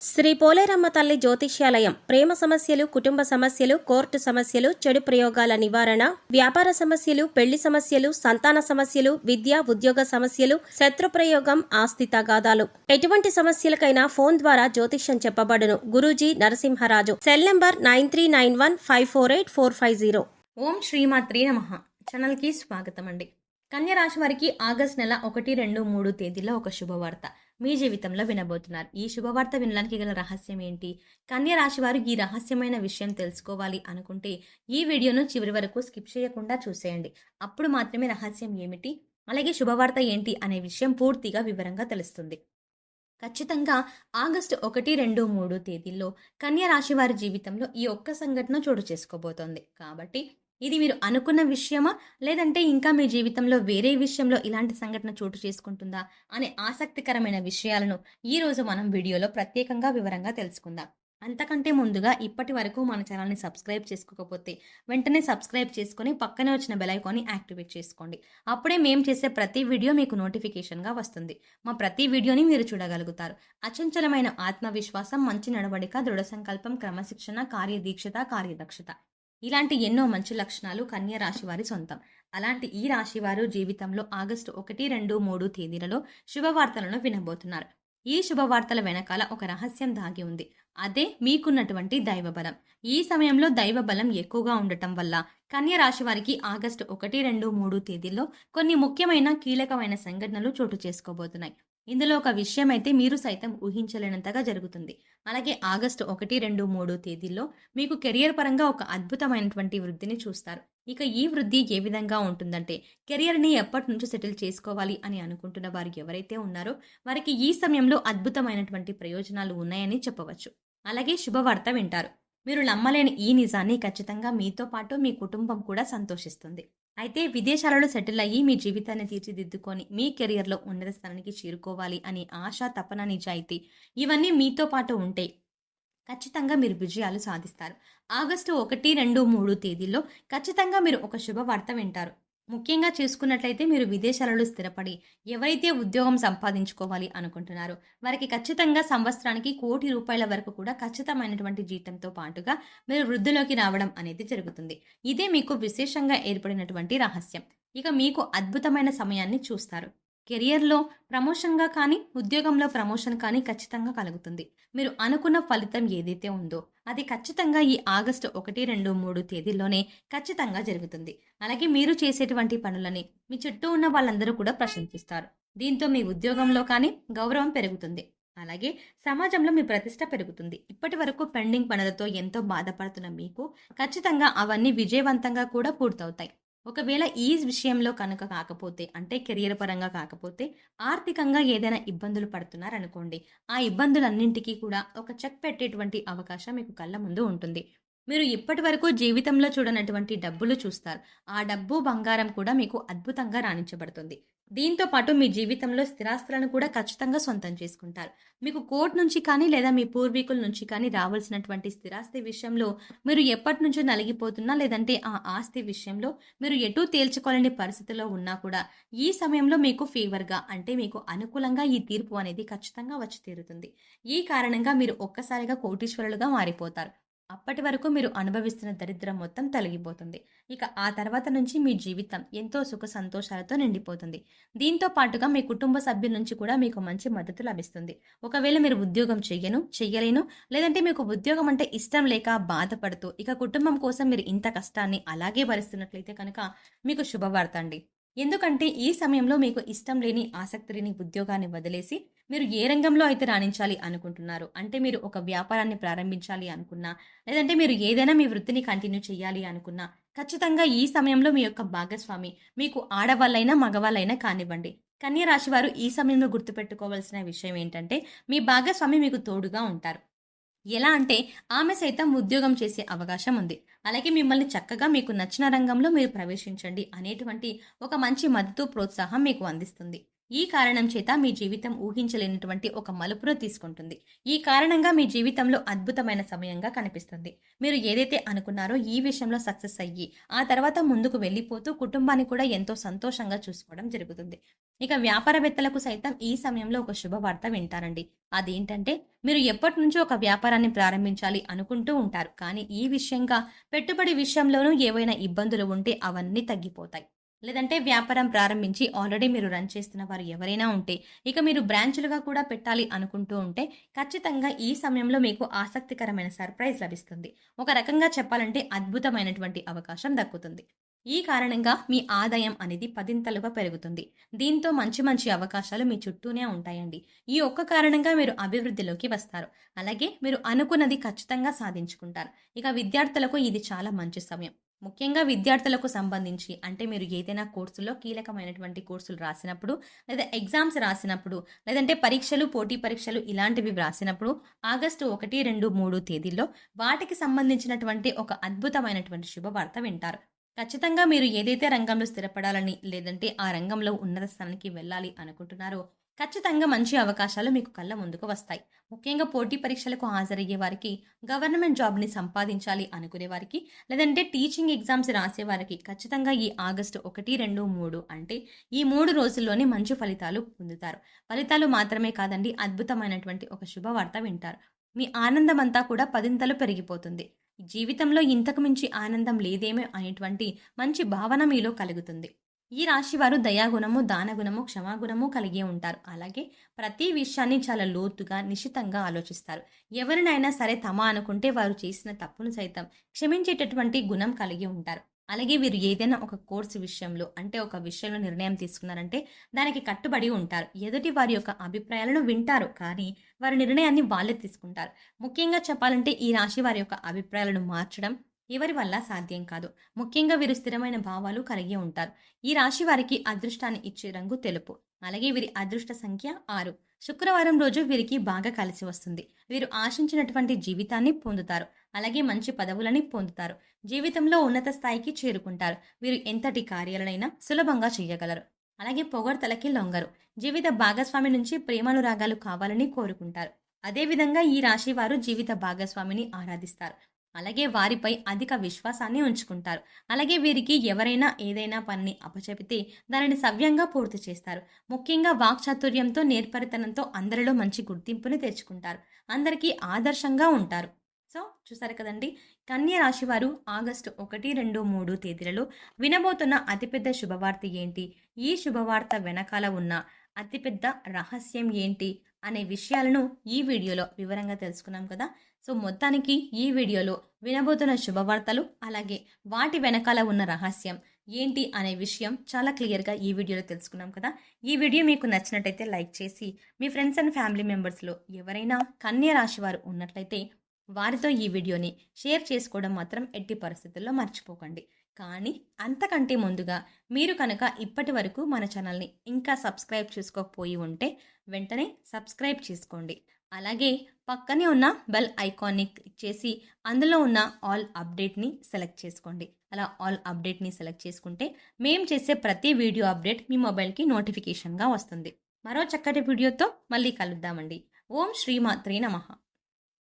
శ్రీ పోలేరమ్మ తల్లి జ్యోతిష్యాలయం ప్రేమ సమస్యలు, కుటుంబ సమస్యలు, కోర్టు సమస్యలు, చెడు ప్రయోగాల నివారణ, వ్యాపార సమస్యలు, పెళ్లి సమస్యలు, సంతాన సమస్యలు, విద్య, ఉద్యోగ సమస్యలు, శత్రు ప్రయోగం, ఆస్తి తగాదాలు, ఎటువంటి సమస్యలకైనా ఫోన్ ద్వారా జ్యోతిష్యం చెప్పబడును. గురూజీ నరసింహరాజు. Cell number 9391548450. ఓం శ్రీమాత్రే నమః. ఛానల్కి స్వాగతం అండి. కన్యా రాశి వారికి ఆగస్ట్ నెల 1, 2, 3 తేదీల్లో ఒక శుభవార్త మీ జీవితంలో వినబోతున్నారు. ఈ శుభవార్త వినడానికి గల రహస్యం ఏంటి? కన్యా రాశి వారు ఈ రహస్యమైన విషయం తెలుసుకోవాలి అనుకుంటే ఈ వీడియోను చివరి వరకు స్కిప్ చేయకుండా చూసేయండి. అప్పుడు మాత్రమే రహస్యం ఏమిటి, అలాగే శుభవార్త ఏంటి అనే విషయం పూర్తిగా వివరంగా తెలుస్తుంది. ఖచ్చితంగా ఆగస్టు 1, 2, 3 తేదీల్లో కన్యా రాశి వారి జీవితంలో ఈ ఒక్క సంఘటన చోటు చేసుకోబోతోంది. కాబట్టి ఇది మీరు అనుకున్న విషయమా, లేదంటే ఇంకా మీ జీవితంలో వేరే విషయంలో ఇలాంటి సంఘటన చోటు చేసుకుంటుందా అనే ఆసక్తికరమైన విషయాలను ఈ రోజు మనం వీడియోలో ప్రత్యేకంగా వివరంగా తెలుసుకుందాం. అంతకంటే ముందుగా ఇప్పటి వరకు మన ఛానల్ని సబ్స్క్రైబ్ చేసుకోకపోతే వెంటనే సబ్స్క్రైబ్ చేసుకొని పక్కనే వచ్చిన బెల్ ఐకాన్ని యాక్టివేట్ చేసుకోండి. అప్పుడే మేము చేసే ప్రతి వీడియో మీకు నోటిఫికేషన్గా వస్తుంది. మా ప్రతి వీడియోని మీరు చూడగలుగుతారు. అచంచలమైన ఆత్మవిశ్వాసం, మంచి నడవడిక, దృఢ సంకల్పం, క్రమశిక్షణ, కార్యదీక్షత, కార్యదక్షత, ఇలాంటి ఎన్నో మంచి లక్షణాలు కన్యా రాశి వారి సొంతం. అలాంటి ఈ రాశి వారు జీవితంలో ఆగస్టు 1, 2, 3 తేదీలలో శుభవార్తలను వినబోతున్నారు. ఈ శుభవార్తల వెనకాల ఒక రహస్యం దాగి ఉంది. అదే మీకున్నటువంటి దైవబలం. ఈ సమయంలో దైవబలం ఎక్కువగా ఉండటం వల్ల కన్యా రాశి వారికి ఆగస్టు 1, 2, 3 తేదీల్లో కొన్ని ముఖ్యమైన కీలకమైన సంఘటనలు చోటు చేసుకోబోతున్నాయి. ఇందులో ఒక విషయం అయితే మీరు సైతం ఊహించలేనంతగా జరుగుతుంది. అలాగే ఆగస్టు 1, 2, 3 తేదీల్లో మీకు కెరియర్ పరంగా ఒక అద్భుతమైనటువంటి వృద్ధిని చూస్తారు. ఇక ఈ వృద్ధి ఏ విధంగా ఉంటుందంటే, కెరియర్ని ఎప్పటి నుంచో సెటిల్ చేసుకోవాలి అని అనుకుంటున్న వారు ఎవరైతే ఉన్నారో వారికి ఈ సమయంలో అద్భుతమైనటువంటి ప్రయోజనాలు ఉన్నాయని చెప్పవచ్చు. అలాగే శుభవార్త వింటారు. మీరు నమ్మలేని ఈ నిజాన్ని ఖచ్చితంగా మీతో పాటు మీ కుటుంబం కూడా సంతోషిస్తుంది. అయితే విదేశాలలో సెటిల్ అయ్యి మీ జీవితాన్ని తీర్చిదిద్దుకొని మీ కెరియర్లో ఉన్నత స్థానానికి చేరుకోవాలి అని ఆశ, తపన, నిజాయితీ ఇవన్నీ మీతో పాటు ఉంటే ఖచ్చితంగా మీరు విజయాలు సాధిస్తారు. ఆగస్టు 1, 2, 3 తేదీల్లో ఖచ్చితంగా మీరు ఒక శుభవార్త వింటారు. ముఖ్యంగా చూసుకున్నట్లయితే మీరు విదేశాలలో స్థిరపడి ఎవరైతే ఉద్యోగం సంపాదించుకోవాలి అనుకుంటున్నారో వారికి ఖచ్చితంగా సంవత్సరానికి ₹1,00,00,000 వరకు కూడా ఖచ్చితమైనటువంటి జీతంతో పాటుగా మీరు వృద్ధిలోకి రావడం అనేది జరుగుతుంది. ఇదే మీకు విశేషంగా ఏర్పడినటువంటి రహస్యం. ఇక మీకు అద్భుతమైన సమయాన్ని చూస్తారు. కెరియర్లో ప్రమోషన్గా కానీ, ఉద్యోగంలో ప్రమోషన్ కానీ ఖచ్చితంగా కలుగుతుంది. మీరు అనుకున్న ఫలితం ఏదైతే ఉందో అది ఖచ్చితంగా ఈ ఆగస్టు 1, 2, 3 తేదీల్లోనే ఖచ్చితంగా జరుగుతుంది. అలాగే మీరు చేసేటువంటి పనులని మీ చుట్టూ ఉన్న వాళ్ళందరూ కూడా ప్రశంసిస్తారు. దీంతో మీ ఉద్యోగంలో కానీ గౌరవం పెరుగుతుంది. అలాగే సమాజంలో మీ ప్రతిష్ట పెరుగుతుంది. ఇప్పటి వరకు పెండింగ్ పనులతో ఎంతో బాధపడుతున్న మీకు ఖచ్చితంగా అవన్నీ విజయవంతంగా కూడా పూర్తవుతాయి. ఒకవేళ ఈ విషయంలో కనుక కాకపోతే, అంటే కెరియర్ పరంగా కాకపోతే, ఆర్థికంగా ఏదైనా ఇబ్బందులు పడుతున్నారనుకోండి, ఆ ఇబ్బందులన్నింటికీ కూడా ఒక చెక్ పెట్టేటువంటి అవకాశం మీకు కళ్ళ ముందు ఉంటుంది. మీరు ఇప్పటి వరకు జీవితంలో చూడనటువంటి డబ్బులు చూస్తారు. ఆ డబ్బు, బంగారం కూడా మీకు అద్భుతంగా రాణించబడుతుంది. దీంతో పాటు మీ జీవితంలో స్థిరాస్తులను కూడా ఖచ్చితంగా సొంతం చేసుకుంటారు. మీకు కోర్టు నుంచి కానీ, లేదా మీ పూర్వీకుల నుంచి కానీ రావాల్సినటువంటి స్థిరాస్తి విషయంలో మీరు ఎప్పటి నుంచో నలిగిపోతున్నా, లేదంటే ఆ ఆస్తి విషయంలో మీరు ఎటూ తేల్చుకోలేని పరిస్థితిలో ఉన్నా కూడా ఈ సమయంలో మీకు ఫేవర్గా, అంటే మీకు అనుకూలంగా ఈ తీర్పు అనేది ఖచ్చితంగా వచ్చి తీరుతుంది. ఈ కారణంగా మీరు ఒక్కసారిగా కోటీశ్వరులుగా మారిపోతారు. అప్పటి వరకు మీరు అనుభవిస్తున్న దరిద్రం మొత్తం తొలగిపోతుంది. ఇక ఆ తర్వాత నుంచి మీ జీవితం ఎంతో సుఖ సంతోషాలతో నిండిపోతుంది. దీంతో పాటుగా మీ కుటుంబ సభ్యుల నుంచి కూడా మీకు మంచి మద్దతు లభిస్తుంది. ఒకవేళ మీరు ఉద్యోగం చెయ్యలేను, లేదంటే మీకు ఉద్యోగం అంటే ఇష్టం లేక బాధపడుతూ ఇక కుటుంబం కోసం మీరు ఇంత కష్టాన్ని అలాగే భరిస్తున్నట్లయితే కనుక మీకు శుభవార్త అండి. ఎందుకంటే ఈ సమయంలో మీకు ఇష్టం లేని, ఆసక్తి లేని ఉద్యోగాన్ని వదిలేసి మీరు ఏ రంగంలో అయితే రాణించాలి అనుకుంటున్నారు, అంటే మీరు ఒక వ్యాపారాన్ని ప్రారంభించాలి అనుకున్నా, లేదంటే మీరు ఏదైనా మీ వృత్తిని కంటిన్యూ చేయాలి అనుకున్నా, ఖచ్చితంగా ఈ సమయంలో మీ యొక్క భాగస్వామి మీకు ఆడవాళ్ళైనా మగవాళ్ళైనా కానివ్వండి, కన్యా రాశి వారు ఈ సమయంలో గుర్తుపెట్టుకోవాల్సిన విషయం ఏంటంటే మీ భాగస్వామి మీకు తోడుగా ఉంటారు. ఎలా అంటే ఆమె సైతం ఉద్యోగం చేసే అవకాశం ఉంది. అలాగే మిమ్మల్ని చక్కగా మీకు నచ్చిన రంగంలో మీరు ప్రవేశించండి అనేటువంటి ఒక మంచి మద్దతు, ప్రోత్సాహం మీకు అందిస్తుంది. ఈ కారణం చేత మీ జీవితం ఊహించలేనటువంటి ఒక మలుపును తీసుకుంటుంది. ఈ కారణంగా మీ జీవితంలో అద్భుతమైన సమయంగా కనిపిస్తుంది. మీరు ఏదైతే అనుకున్నారో ఈ విషయంలో సక్సెస్ అయ్యి, ఆ తర్వాత ముందుకు వెళ్ళిపోతూ కుటుంబాన్ని కూడా ఎంతో సంతోషంగా చూసుకోవడం జరుగుతుంది. ఇక వ్యాపారవేత్తలకు సైతం ఈ సమయంలో ఒక శుభవార్త వింటారండి. అదేంటంటే, మీరు ఎప్పటినుంచో ఒక వ్యాపారాన్ని ప్రారంభించాలి అనుకుంటూ ఉంటారు. కానీ ఈ విషయంగా పెట్టుబడి విషయంలోనూ ఏవైనా ఇబ్బందులు ఉంటే అవన్నీ తగ్గిపోతాయి. లేదంటే వ్యాపారం ప్రారంభించి ఆల్రెడీ మీరు రన్ చేస్తున్న వారు ఎవరైనా ఉంటే, ఇక మీరు బ్రాంచులుగా కూడా పెట్టాలి అనుకుంటూ ఉంటే, ఖచ్చితంగా ఈ సమయంలో మీకు ఆసక్తికరమైన సర్ప్రైజ్ లభిస్తుంది. ఒక రకంగా చెప్పాలంటే అద్భుతమైనటువంటి అవకాశం దక్కుతుంది. ఈ కారణంగా మీ ఆదాయం అనేది పదింతలుగా పెరుగుతుంది. దీంతో మంచి మంచి అవకాశాలు మీ చుట్టూనే ఉంటాయండి. ఈ ఒక్క కారణంగా మీరు అభివృద్ధిలోకి వస్తారు. అలాగే మీరు అనుకున్నది ఖచ్చితంగా సాధించుకుంటారు. ఇక విద్యార్థులకు ఇది చాలా మంచి సమయం. ముఖ్యంగా విద్యార్థులకు సంబంధించి అంటే మీరు ఏదైనా కోర్సులో కీలకమైనటువంటి కోర్సులు రాసినప్పుడు, లేదా ఎగ్జామ్స్ రాసినప్పుడు, లేదంటే పరీక్షలు, పోటీ పరీక్షలు ఇలాంటివి వ్రాసినప్పుడు ఆగస్టు 1, 2, 3 తేదీల్లో వాటికి సంబంధించినటువంటి ఒక అద్భుతమైనటువంటి శుభవార్త వింటారు. ఖచ్చితంగా మీరు ఏదైతే రంగంలో స్థిరపడాలని, లేదంటే ఆ రంగంలో ఉన్నత స్థానానికి వెళ్ళాలి అనుకుంటున్నారో, ఖచ్చితంగా మంచి అవకాశాలు మీకు కళ్ళ ముందుకు వస్తాయి. ముఖ్యంగా పోటీ పరీక్షలకు హాజరయ్యే వారికి, గవర్నమెంట్ జాబ్‌ని సంపాదించాలి అనుకునే వారికి, లేదంటే టీచింగ్ ఎగ్జామ్స్ రాసేవారికి ఖచ్చితంగా ఈ ఆగస్టు 1, 2, 3 అంటే ఈ 3 రోజుల్లోనే మంచి ఫలితాలు పొందుతారు. ఫలితాలు మాత్రమే కాదండి, అద్భుతమైనటువంటి ఒక శుభవార్త వింటారు. మీ ఆనందమంతా కూడా పదింతలు పెరిగిపోతుంది. జీవితంలో ఇంతకు మించి ఆనందం లేదేమో అనేటువంటి మంచి భావన మీలో కలుగుతుంది. ఈ రాశి వారు దయాగుణము, దానగుణము, క్షమాగుణము కలిగి ఉంటారు. అలాగే ప్రతి విషయాన్ని చాలా లోతుగా, నిశితంగా ఆలోచిస్తారు. ఎవరినైనా సరే తమ అనుకుంటే వారు చేసిన తప్పును సైతం క్షమించేటటువంటి గుణం కలిగి ఉంటారు. అలాగే వీరు ఏదైనా ఒక కోర్సు విషయంలో అంటే ఒక విషయంలో నిర్ణయం తీసుకున్నారంటే దానికి కట్టుబడి ఉంటారు. ఎదుటి వారి యొక్క అభిప్రాయాలను వింటారు, కానీ వారి నిర్ణయాన్ని వాళ్ళే తీసుకుంటారు. ముఖ్యంగా చెప్పాలంటే ఈ రాశి వారి యొక్క అభిప్రాయాలను మార్చడం ఎవరి వల్ల సాధ్యం కాదు. ముఖ్యంగా వీరు స్థిరమైన భావాలు కలిగి ఉంటారు. ఈ రాశి వారికి అదృష్టాన్ని ఇచ్చే రంగు తెలుపు. అలాగే వీరి అదృష్ట సంఖ్య 6. శుక్రవారం రోజు వీరికి బాగా కలిసి వస్తుంది. వీరు ఆశించినటువంటి జీవితాన్ని పొందుతారు. అలాగే మంచి పదవులని పొందుతారు. జీవితంలో ఉన్నత స్థాయికి చేరుకుంటారు. వీరు ఎంతటి కార్యాలనైనా సులభంగా చేయగలరు. అలాగే పొగడ్తలకి లొంగరు. జీవిత భాగస్వామి నుంచి ప్రేమానురాగాలు కావాలని కోరుకుంటారు. అదేవిధంగా ఈ రాశి వారు జీవిత భాగస్వామిని ఆరాధిస్తారు. అలాగే వారిపై అధిక విశ్వాసాన్ని ఉంచుకుంటారు. అలాగే వీరికి ఎవరైనా ఏదైనా పనిని అప్పచెపితే దానిని సవ్యంగా పూర్తి చేస్తారు. ముఖ్యంగా వాక్చాతుర్యంతో, నేర్పరితనంతో అందరిలో మంచి గుర్తింపుని తెచ్చుకుంటారు. అందరికీ ఆదర్శంగా ఉంటారు. సో చూసారు కదండి, కన్య రాశి వారు ఆగస్టు 1, 2, 3 తేదీలలో వినబోతున్న అతిపెద్ద శుభవార్త ఏంటి, ఈ శుభవార్త వెనకాల ఉన్న అతిపెద్ద రహస్యం ఏంటి అనే విషయాలను ఈ వీడియోలో వివరంగా తెలుసుకున్నాం కదా. సో మొత్తానికి ఈ వీడియోలో వినబోతున్న శుభవార్తలు, అలాగే వాటి వెనకాల ఉన్న రహస్యం ఏంటి అనే విషయం చాలా క్లియర్గా ఈ వీడియోలో తెలుసుకున్నాం కదా. ఈ వీడియో మీకు నచ్చినట్టయితే లైక్ చేసి మీ ఫ్రెండ్స్ అండ్ ఫ్యామిలీ మెంబర్స్లో ఎవరైనా కన్య రాశి వారు ఉన్నట్లయితే వారితో ఈ వీడియోని షేర్ చేసుకోవడం మాత్రం ఎట్టి పరిస్థితుల్లో మర్చిపోకండి. కానీ అంతకంటే ముందుగా మీరు కనుక ఇప్పటి వరకు మన ఛానల్ని ఇంకా సబ్స్క్రైబ్ చేసుకోకపోయి ఉంటే వెంటనే సబ్స్క్రైబ్ చేసుకోండి. అలాగే పక్కనే ఉన్న బెల్ ఐకాన్ని క్లిక్ చేసి అందులో ఉన్న ఆల్ అప్డేట్ని సెలెక్ట్ చేసుకోండి. అలా ఆల్ అప్డేట్ని సెలెక్ట్ చేసుకుంటే మేము చేసే ప్రతి వీడియో అప్డేట్ మీ మొబైల్కి నోటిఫికేషన్గా వస్తుంది. మరో చక్కటి వీడియోతో మళ్ళీ కలుద్దామండి. ఓం శ్రీమాత్రే నమః.